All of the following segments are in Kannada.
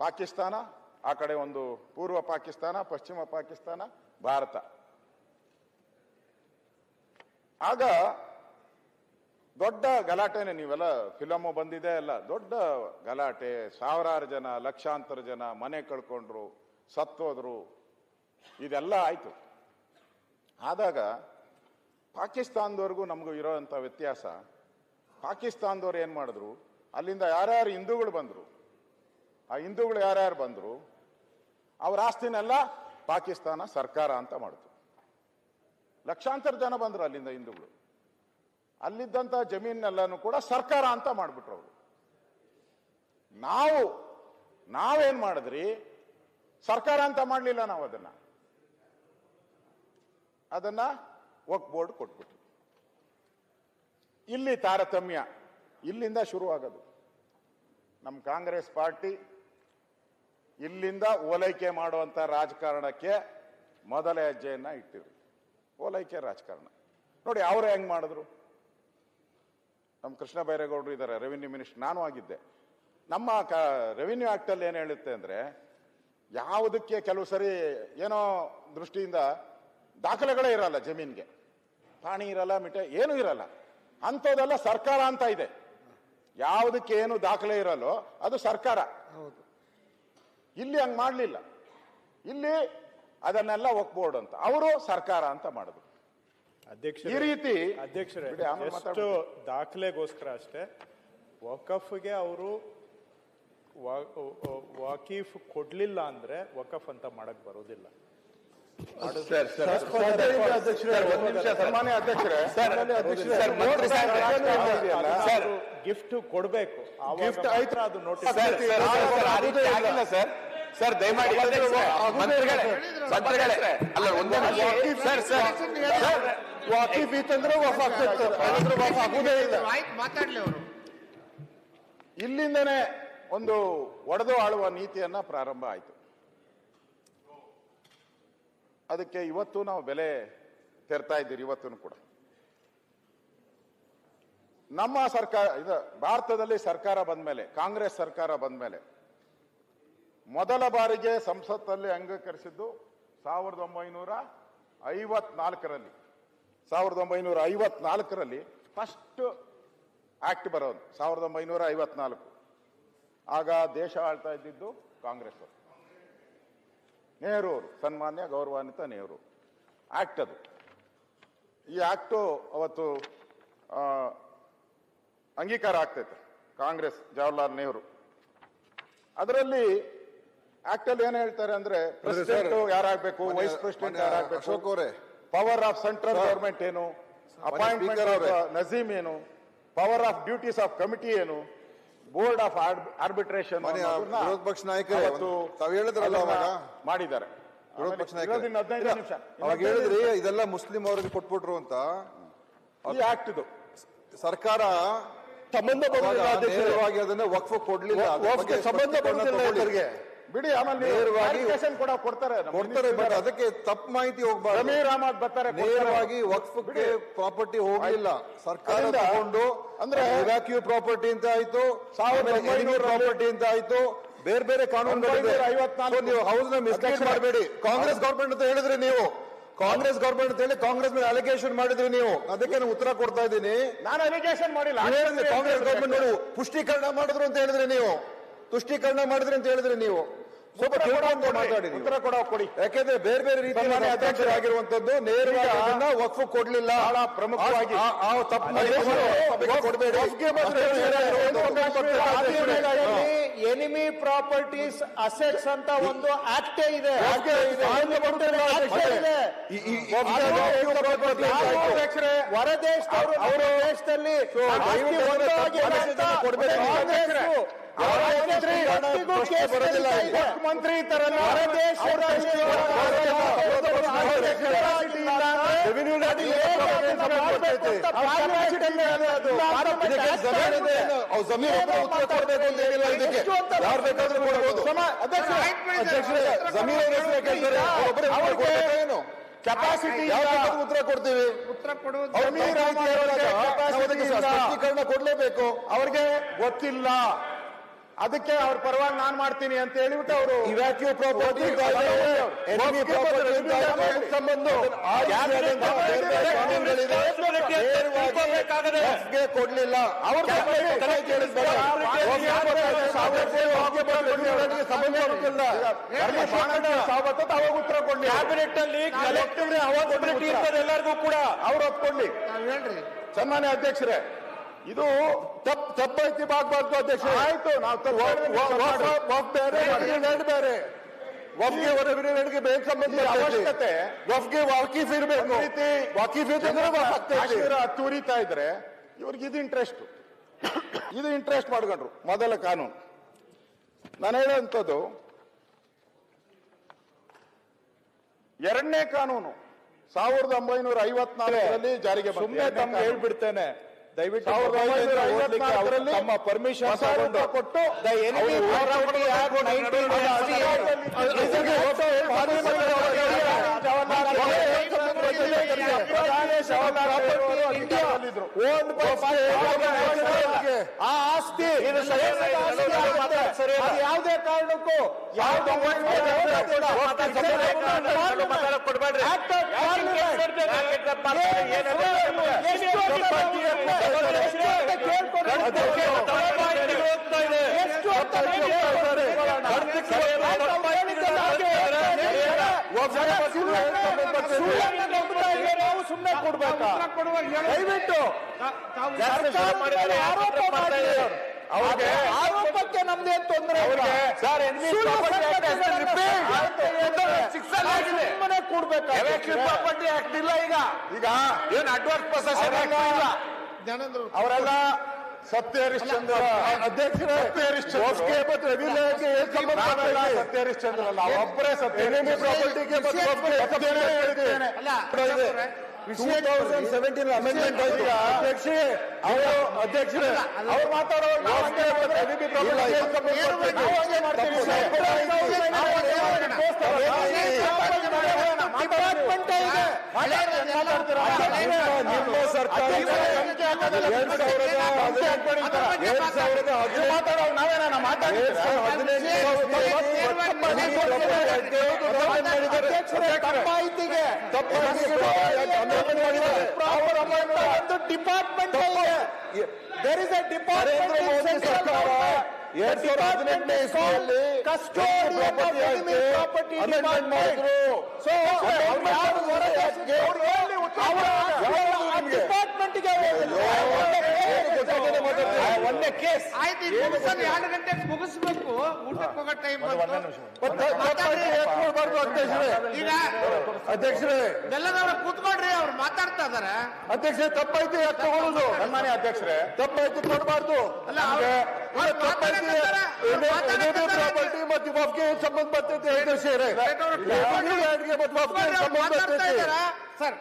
ಪಾಕಿಸ್ತಾನ, ಆ ಕಡೆ ಒಂದು ಪೂರ್ವ ಪಾಕಿಸ್ತಾನ, ಪಶ್ಚಿಮ ಪಾಕಿಸ್ತಾನ, ಭಾರತ. ಆಗ ದೊಡ್ಡ ಗಲಾಟೆನೆ, ನೀವೆಲ್ಲ ಫಿಲಮು ಬಂದಿದೆ ಎಲ್ಲ, ದೊಡ್ಡ ಗಲಾಟೆ, ಸಾವಿರಾರು ಜನ, ಲಕ್ಷಾಂತರ ಜನ ಮನೆ ಕಳ್ಕೊಂಡ್ರು, ಸತ್ತೋದ್ರು, ಇದೆಲ್ಲ ಆಯ್ತು. ಆದಾಗ ಪಾಕಿಸ್ತಾನದವ್ರಿಗೂ ನಮಗೂ ಇರೋಂಥ ವ್ಯತ್ಯಾಸ, ಪಾಕಿಸ್ತಾನದವ್ರು ಏನು ಮಾಡಿದ್ರು, ಅಲ್ಲಿಂದ ಯಾರ್ಯಾರು ಹಿಂದೂಗಳು ಬಂದರು, ಆ ಹಿಂದೂಗಳು ಯಾರ್ಯಾರು ಬಂದರು ಅವ್ರ ಆಸ್ತಿನೆಲ್ಲ ಪಾಕಿಸ್ತಾನ ಸರ್ಕಾರ ಅಂತ ಮಾಡಿತು. ಲಕ್ಷಾಂತರ ಜನ ಬಂದರು ಅಲ್ಲಿಂದ ಹಿಂದೂಗಳು, ಅಲ್ಲಿದ್ದಂಥ ಜಮೀನೆಲ್ಲನೂ ಕೂಡ ಸರ್ಕಾರ ಅಂತ ಮಾಡಿಬಿಟ್ರು ಅವರು. ನಾವೇನ್ ಮಾಡಿದ್ರಿ, ಸರ್ಕಾರ ಅಂತ ಮಾಡಲಿಲ್ಲ, ನಾವು ಅದನ್ನ ವಕ್ಫ್ ಬೋರ್ಡ್ ಕೊಟ್ಬಿಟ್ರು. ಇಲ್ಲಿ ತಾರತಮ್ಯ, ಇಲ್ಲಿಂದ ಶುರುವಾಗೋದು. ನಮ್ಮ ಕಾಂಗ್ರೆಸ್ ಪಾರ್ಟಿ ಇಲ್ಲಿಂದ ಓಲೈಕೆ ಮಾಡುವಂತ ರಾಜಕಾರಣಕ್ಕೆ ಮೊದಲ ಹೆಜ್ಜೆಯನ್ನ ಇಟ್ಟಿದ್ರು. ಓಲೈಕೆ ರಾಜಕಾರಣ ನೋಡಿ, ಅವರೇ ಹೆಂಗ್ ಮಾಡಿದ್ರು. ನಮ್ಮ ಕೃಷ್ಣ ಬೈರೇಗೌಡರು ಇದ್ದಾರೆ, ರೆವಿನ್ಯೂ ಮಿನಿಸ್ಟರ್, ನಾನು ಆಗಿದ್ದೆ. ನಮ್ಮ ರೆವಿನ್ಯೂ ಆಕ್ಟ್ ಅಲ್ಲಿ ಏನ್ ಹೇಳುತ್ತೆ ಅಂದ್ರೆ, ಯಾವುದಕ್ಕೆ ಕೆಲವು ಸರಿ ಏನೋ ದೃಷ್ಟಿಯಿಂದ ದಾಖಲೆಗಳೇ ಇರಲ್ಲ, ಜಮೀನ್ಗೆ ಪಾಣಿ ಇರಲ್ಲ, ಏನೂ ಇರಲ್ಲ, ಅಂಥದ್ದೆಲ್ಲ ಸರ್ಕಾರ ಅಂತ ಇದೆ. ಯಾವುದಕ್ಕೆ ಏನು ದಾಖಲೆ ಇರಲ್ಲೋ ಅದು ಸರ್ಕಾರ. ಇಲ್ಲಿ ಹಂಗ್ ಮಾಡ್ಲಿಲ್ಲ, ಇಲ್ಲಿ ಅದನ್ನೆಲ್ಲ ವಕ್ಫ್ ಬೋರ್ಡ್ ಅಂತ, ಅವರು ಸರ್ಕಾರ ಅಂತ ಮಾಡಿದ್ರು. ಅಧ್ಯಕ್ಷ, ಈ ರೀತಿ ಅಧ್ಯಕ್ಷರೇ, ಎಷ್ಟು ದಾಖಲೆಗೋಸ್ಕರ ಅಷ್ಟೇ ವಕಫ್ಗೆ ಅವರು ವಾಕೀಫ್ ಕೊಡ್ಲಿಲ್ಲ ಅಂದ್ರೆ ವಕಫ್ ಅಂತ ಮಾಡಕ್ ಬರೋದಿಲ್ಲ. ಗಿಫ್ಟ್ ಕೊಡ್ಬೇಕು, ಗಿಫ್ಟ್ ಆಯ್ತು, ಅದು ನೋಟಿಸ್ ಸರ್ ದಯಮಾಡಿ ವಾಕಿಫ್ ಇತ್ತಂದ್ರೆ ಮಾತಾಡ್ಲಿ ಅವರು. ಇಲ್ಲಿಂದನೇ ಒಂದು ಒಡೆದು ಆಳುವ ನೀತಿಯನ್ನ ಪ್ರಾರಂಭ ಆಯಿತು. ಅದಕ್ಕೆ ಇವತ್ತು ನಾವು ಬೆಲೆ ತೆರ್ತಾ ಇದ್ದೀರಿ. ಇವತ್ತು ಕೂಡ ನಮ್ಮ ಸರ್ಕಾರ, ಇದು ಭಾರತದಲ್ಲಿ ಸರ್ಕಾರ ಬಂದ್ಮೇಲೆ, ಕಾಂಗ್ರೆಸ್ ಸರ್ಕಾರ ಬಂದ್ಮೇಲೆ ಮೊದಲ ಬಾರಿಗೆ ಸಂಸತ್ತಲ್ಲಿ ಅಂಗೀಕರಿಸಿದ್ದು 1954ರಲ್ಲಿ. 1954ರಲ್ಲಿ ಫಸ್ಟ್ ಆಕ್ಟ್ ಬರೋದು 1954. ಆಗ ದೇಶ ಆಳ್ತಾ ಇದ್ದಿದ್ದು ಕಾಂಗ್ರೆಸ್ ಅವರು, ನೆಹರು ಅವರು, ಸನ್ಮಾನ್ಯ ಗೌರವಾನ್ವಿತ ನೆಹರು. ಆಕ್ಟ್ ಅದು. ಈ ಆಕ್ಟು ಅವತ್ತು ಅಂಗೀಕಾರ ಆಗ್ತೈತೆ, ಕಾಂಗ್ರೆಸ್, ಜವಾಹರ್ಲಾಲ್ ನೆಹರು. ಅದರಲ್ಲಿ ಆಕ್ಟ್ ಅಲ್ಲಿ ಏನ್ ಹೇಳ್ತಾರೆ ಅಂದ್ರೆ, ಪ್ರೆಸಿಡೆಂಟ್ ಯಾರಾಗಬೇಕು, ವೈಸ್ ಪ್ರೆಸಿಡೆಂಟ್ ಯಾರಾಗಬೇಕು, ಪವರ್ ಆಫ್ ಸೆಂಟ್ರಲ್ ಗವರ್ಮೆಂಟ್ ಏನು, ಅಪಾಯಿಂಟ್ಮೆಂಟ್ ನಜೀಮ್ ಏನು, power of duties of committee ಏನು, ಬೋರ್ಡ್ ಆಫ್ ಆರ್ಬಿಟ್ರೇಷನ್ ವಿರೋಧ ಪಕ್ಷ ನಾಯಕರು ಮಾಡಿದ್ದಾರೆ. ವಿರೋಧ ಪಕ್ಷ ನಾಯಕರು ಅವಾಗ ಹೇಳಿದ್ರಿ ಇದೆಲ್ಲ ಮುಸ್ಲಿಂ ಅವರಿಗೆ ಕೊಟ್ಬಿಟ್ರು ಅಂತ. ಈ ಆಕ್ಟ್ ಇದು ಸರ್ಕಾರ ಸಂಬಂಧ ಅದನ್ನ ವಕ್ಫ್ ಕೊಡ್ಲಿಲ್ಲ, ಸಂಬಂಧ ಬಿಡಿ, ಆಮೇಲೆ ನೇರವಾಗಿ ಕೊಡ್ತಾರೆ. ಬಟ್ ಅದಕ್ಕೆ ತಪ್ಪು ಮಾಹಿತಿ ಹೋಗ್ಬಾರ್ದು. ಜಮೀರ್ ಅಹಮದ್ ಬರ್ತಾರೆ, ನೇರವಾಗಿ ವಕ್ಫ್ಗೆ ಪ್ರಾಪರ್ಟಿ ಹೋಗ್ಲಿಲ್ಲ, ಸರ್ಕಾರ ತಗೊಂಡು ಅಂದ್ರೆ ಇವ್ಯಾಕ್ಯೂ ಪ್ರಾಪರ್ಟಿ ಅಂತ ಆಯ್ತು, ಪ್ರಾಪರ್ಟಿ ಅಂತ ಆಯ್ತು, ಬೇರೆ ಬೇರೆ ಕಾನೂನುಗಳಿದೆ. ನೀವು ಹೌಸ್ ನ ಮಿಸ್ಗೈಡ್ ಮಾಡಬೇಡಿ. ಕಾಂಗ್ರೆಸ್ ಗವರ್ಮೆಂಟ್ ಅಂತ ಹೇಳಿದ್ರಿ ನೀವು, ಕಾಂಗ್ರೆಸ್ ಗವರ್ಮೆಂಟ್ ಅಂತ ಹೇಳಿ ಕಾಂಗ್ರೆಸ್ ಮೇಲೆ ಅಲಿಗೇಷನ್ ಮಾಡಿದ್ರಿ ನೀವು. ಅದಕ್ಕೆ ನಾನು ಉತ್ತರ ಕೊಡ್ತಾ ಇದ್ದೀನಿ. ನಾನು ಅಲಿಗೇಷನ್ ಮಾಡಿಲ್ಲ, ಕಾಂಗ್ರೆಸ್ ಗವರ್ಮೆಂಟ್ ನೋಡು ಪುಷ್ಟೀಕರಣ ಮಾಡಿದ್ರು ಅಂತ ಹೇಳಿದ್ರಿ ನೀವು, ತುಷ್ಟೀಕರಣ ಮಾಡಿದ್ರಿ ಅಂತ ಹೇಳಿದ್ರಿ ನೀವು. ಸ್ವಲ್ಪ ಮಾತಾಡಿ, ಉತ್ತರ ಕೊಡಿ. ಯಾಕೆಂದ್ರೆ ಬೇರೆ ಬೇರೆ ರೀತಿಯ ಅಧ್ಯಕ್ಷರಾಗಿರುವಂತದ್ದು ನೇರವಾಗಿ ಅದನ್ನ ವಕ್ಫ್ ಕೊಡ್ಲಿಲ್ಲ. ಬಹಳ ಪ್ರಮುಖವಾಗಿ ಎನಿಮಿ ಪ್ರಾಪರ್ಟೀಸ್ ಅಸೆಟ್ಸ್ ಅಂತ ಒಂದು ಆಕ್ಟೇ ಇದೆ. ಹೊರದೇಶದವರು ಅವರ ದೇಶದಲ್ಲಿ ಮುಖ್ಯಮಂತ್ರಿ ತರ ಉತ್ತರ ಕೊಡಬೇಕು ಅಂತ ಏನಿಲ್ಲ. ಇದಕ್ಕೆ ಯಾರು ಬೇಕಾದ್ರೂ ಕೊಡಬಹುದು. ಜಮೀರ್ ಏನು ಕೆಪಾಸಿಟಿ ಉತ್ತರ ಕೊಡ್ತೀವಿ. ಉತ್ತರ ಕೊಡುವುದು ಸ್ಪಷ್ಟೀಕರಣ ಕೊಡ್ಲೇಬೇಕು. ಅವ್ರಿಗೆ ಗೊತ್ತಿಲ್ಲ, ಅದಕ್ಕೆ ಅವ್ರ ಪರವಾಗಿ ನಾನ್ ಮಾಡ್ತೀನಿ ಅಂತ ಹೇಳಿಬಿಟ್ಟು ಅವರು ಇವ್ಯಾಕ್ಯೂ ಪ್ರಾಪರ್ಟಿ ಎನಿಮಿ ಪ್ರಾಪರ್ಟಿ ಸಂಬಂಧ ಕೊಡ್ಲಿಲ್ಲ ಅವ್ರ ಅವಾಗ ಉತ್ತರ ಕೊಡ್ಲಿ ಕ್ಯಾಬಿನೆಟ್ ಅಲ್ಲಿ ಕಲೆಕ್ಟಿವ್ ಅವೈಲಬಿಲಿಟಿ ಇರ್ತದೆ ಎಲ್ಲರಿಗೂ ಕೂಡ ಅವ್ರು ಒಪ್ಕೊಳ್ಳಿ. ಹೇಳ್ರಿ ಸನ್ಮಾನ್ಯ ಅಧ್ಯಕ್ಷರೇ, ಇದು ತಪ್ಪೈತಿ ಆಗ್ಬಾರ್ದು ಅಧ್ಯಕ್ಷ. ಆಯ್ತು, ನಾವು ಬೇರೆ ವಫ್ಗೆ ಹೊರಗೆ ಬೇಗ ಸಂಬಂಧ ಅವಶ್ಯಕತೆ ವಫ್ಗೆ ವಾಕಿಫ್ ಇರಬೇಕು. ವಾಕಿಫ್ ಕಾಶ್ಮೀರ ಹತ್ತುರಿತಾ ಇದ್ರೆ ಇವ್ರಿಗೆ ಇದು ಇಂಟ್ರೆಸ್ಟ್ ಮಾಡ್ಕೊಂಡ್ರು. ಮೊದಲ ಕಾನೂನು ನಾನು ಹೇಳುವಂಥದ್ದು, ಎರಡನೇ ಕಾನೂನು 1954ರಲ್ಲಿ ಜಾರಿಗೆ ಸುಮ್ಮನೆ ತಮ್ಗೆ ಹೇಳ್ಬಿಡ್ತೇನೆ, ದಯವಿಟ್ಟು 1954ರಲ್ಲಿ ತಮ್ಮ ಪರ್ಮಿಷನ್ ಕೊಟ್ಟು ಆ ಆಸ್ತಿ ಯಾವುದೇ ಕಾರಣಕ್ಕೂ ಸುಮ್ಮನೆ ಕೊಡ್ಬೇಕಾ? ದಯವಿಟ್ಟು ಆರೋಪಕ್ಕೆ ನಮ್ದೇನ್ ತೊಂದರೆ ಸರ್. ಸುಮ್ಮನೆ ಕೊಡ್ಬೇಕಾ? ಪ್ರಾಪರ್ಟಿ ಆಕ್ಟ್ ಇಲ್ಲ ಈಗ ಏನ್ ಅಡ್ವಾನ್ಸ್ ಪ್ರೊಸೆಷನ್ ಇಲ್ಲ. ಅವರೆಲ್ಲ ಸತ್ಯ ಹರಿಶ್ಚಂದ್ರ ಅಧ್ಯಕ್ಷರೇ, ಸತ್ಯ ಹರಿಶ್ಚಂದ್ರ ಅಲ್ಲ, ಒಬ್ಬರೇ ಸತ್ಯ ಪ್ರಾಪರ್ಟಿಗೆ 2017 ಅಮೆಂಡ್ಮೆಂಟ್ ಆಯ್ತು ಅಧ್ಯಕ್ಷರೇ. ಅಧ್ಯಕ್ಷರೇ ಅವ್ರು ಮಾತಾಡೋರು ನಿಮ್ಮ ಸರ್ಕಾರ 2018 ನಾವೇನ ತಪ್ಪಾಯ್ತಿಗೆ department there is a department Modi ಸರ್ಕಾರ 2018ನೇ ಇಸ್ವಿಯಲ್ಲಿ ಪ್ರಾಪರ್ಟಿ ಅಮೆಂಡ್ಮೆಂಟ್ ಮಾಡಿದ್ರು. ಸೊ ಡಿಪಾರ್ಟ್ಮೆಂಟ್ಗೆ ಒಂದೇ ಕೇಸ್ ಆಯ್ತು, 2 ಗಂಟೆಗೆ ಮುಗಿಸ್ಬೇಕು, ಊಟಕ್ಕೆ ಹೋಗೋ ಟೈಮ್ ಈಗ ಅಧ್ಯಕ್ಷರೇ ಎಲ್ಲದವ್ರು ಕೂತ್ಕೊಡ್ರಿ, ಅವ್ರು ಮಾತಾಡ್ತಾ ಇದಾರೆ. ಅಧ್ಯಕ್ಷರೇ ತಪ್ಪಾಯ್ತು ಯಾಕೆ ತಗೊಳ್ಳೋದು? ಸನ್ಮಾನ್ಯ ಅಧ್ಯಕ್ಷರೇ, ತಪ್ಪಾಯ್ತು ಕೊಡಬಾರ್ದು. ಅಲ್ಲ, ಪ್ರಾಪರ್ಟಿ ಮತ್ತು ವಫ್ಗೆ ಸಂಬಂಧ ಬರ್ತೈತೆ ಅಧ್ಯಕ್ಷರೇ. ಸರ್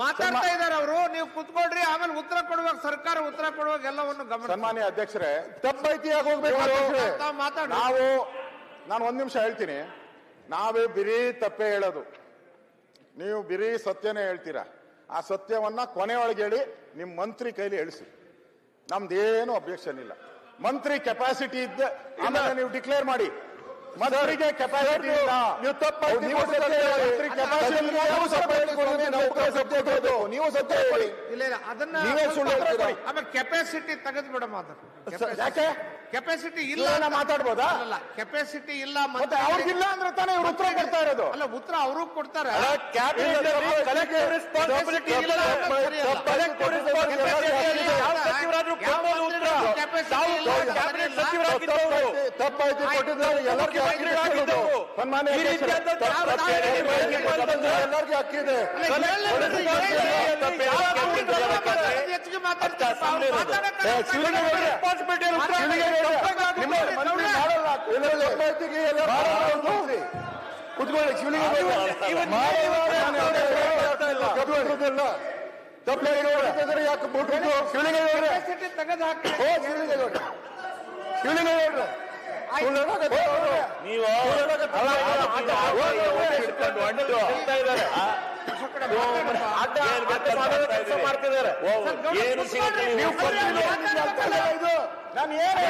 ಮಾತಾಡ್ತಾ ಇದಾರೆ ಅವರು, ನೀವು ಕುತ್ಕೊಳ್ರಿ, ಆಮೇಲೆ ಉತ್ತರ ಕೊಡುವಾಗ ಸರ್ಕಾರ ಉತ್ತರ ಕೊಡುವಾಗ ಎಲ್ಲವನ್ನು ಗಮನ. ಸನ್ಮಾನ್ಯ ಅಧ್ಯಕ್ಷರೇ, ತಪ್ಪಾಯ್ತು ಯಾಕೆ ಹೋಗ್ಬೇಕು? ಮಾತಾಡಿ. ನಾನು ಒಂದ್ ನಿಮಿಷ ಹೇಳ್ತೀನಿ. ನಾವೇ ಬಿರಿ ತಪ್ಪೇ ಹೇಳೋದು, ನೀವು ಬಿರಿ ಸತ್ಯನೇ ಹೇಳ್ತೀರಾ. ಆ ಸತ್ಯವನ್ನ ಕೊನೆಯೊಳಗೆ ಹೇಳಿ ನಿಮ್ ಮಂತ್ರಿ ಕೈಲಿ ಹೇಳಿಸಿ, ನಮ್ದೇನು ಅಬ್ಜೆಕ್ಷನ್ ಇಲ್ಲ. ಮಂತ್ರಿ ಕೆಪಾಸಿಟಿ ಇದ್ದ ಆಮೇಲೆ ನೀವು ಡಿಕ್ಲೇರ್ ಮಾಡಿ. ಮಂತ್ರಿಗೆ ಕೆಪಾಸಿಟಿ ಇಲ್ಲ, ನೀವು ತಪ್ಪಾಯ್ತು. ನೀವು ಸತ್ಯ ಹೇಳಿ. ಇಲ್ಲ ಇಲ್ಲ, ಅದನ್ನ ನೀವೇ ಸುಳ್ಳು ಹೇಳ್ತೀರಾ? ಆಮೇಲೆ ಕೆಪಾಸಿಟಿ ತೆಗೆದು ಬಿಡ ಮಾತು. ಯಾಕೆ ಕೆಪಾಸಿಟಿ ಇಲ್ಲ ಮಾತಾಡ್ಬೋದಾ? ಅಲ್ಲ, ಕೆಪಾಸಿಟಿ ಇಲ್ಲ ಮತ್ತೆ ಅವ್ರಿಗಿಲ್ಲ ಅಂದ್ರೆ ತಾನೇ ಇವ್ರು ಉತ್ತರ ಕೊಡ್ತಾ ಇರೋದು. ಅಲ್ಲ, ಉತ್ತರ ಅವರು ಕೊಡ್ತಾರೆ. ತಪ್ಪಾಯ್ತು ಕೊಟ್ಟಿದ್ದಾರೆ ಎಲ್ಲರಿಗೂ ಹಕ್ಕಿದೆ. ಹೆಚ್ಚಿಗೆ ಮಾತಾಡ್ತಾರೆ. ಕುತ್ಕೊಳ್ಳಿ, ಶಿವಲಿಂಗ ತಪ್ಪಿದ್ರೆ ಯಾಕೆ ಬಿಟ್ಟು ಶಿವಲಿಂಗ ತೆಗೆದು ಹಾಕಿ. ಶಿವಲಿಂಗ ನೀವು ಮಾಡ್ತಿದ್ದಾರೆ ಏನು ನಾನು ಏನು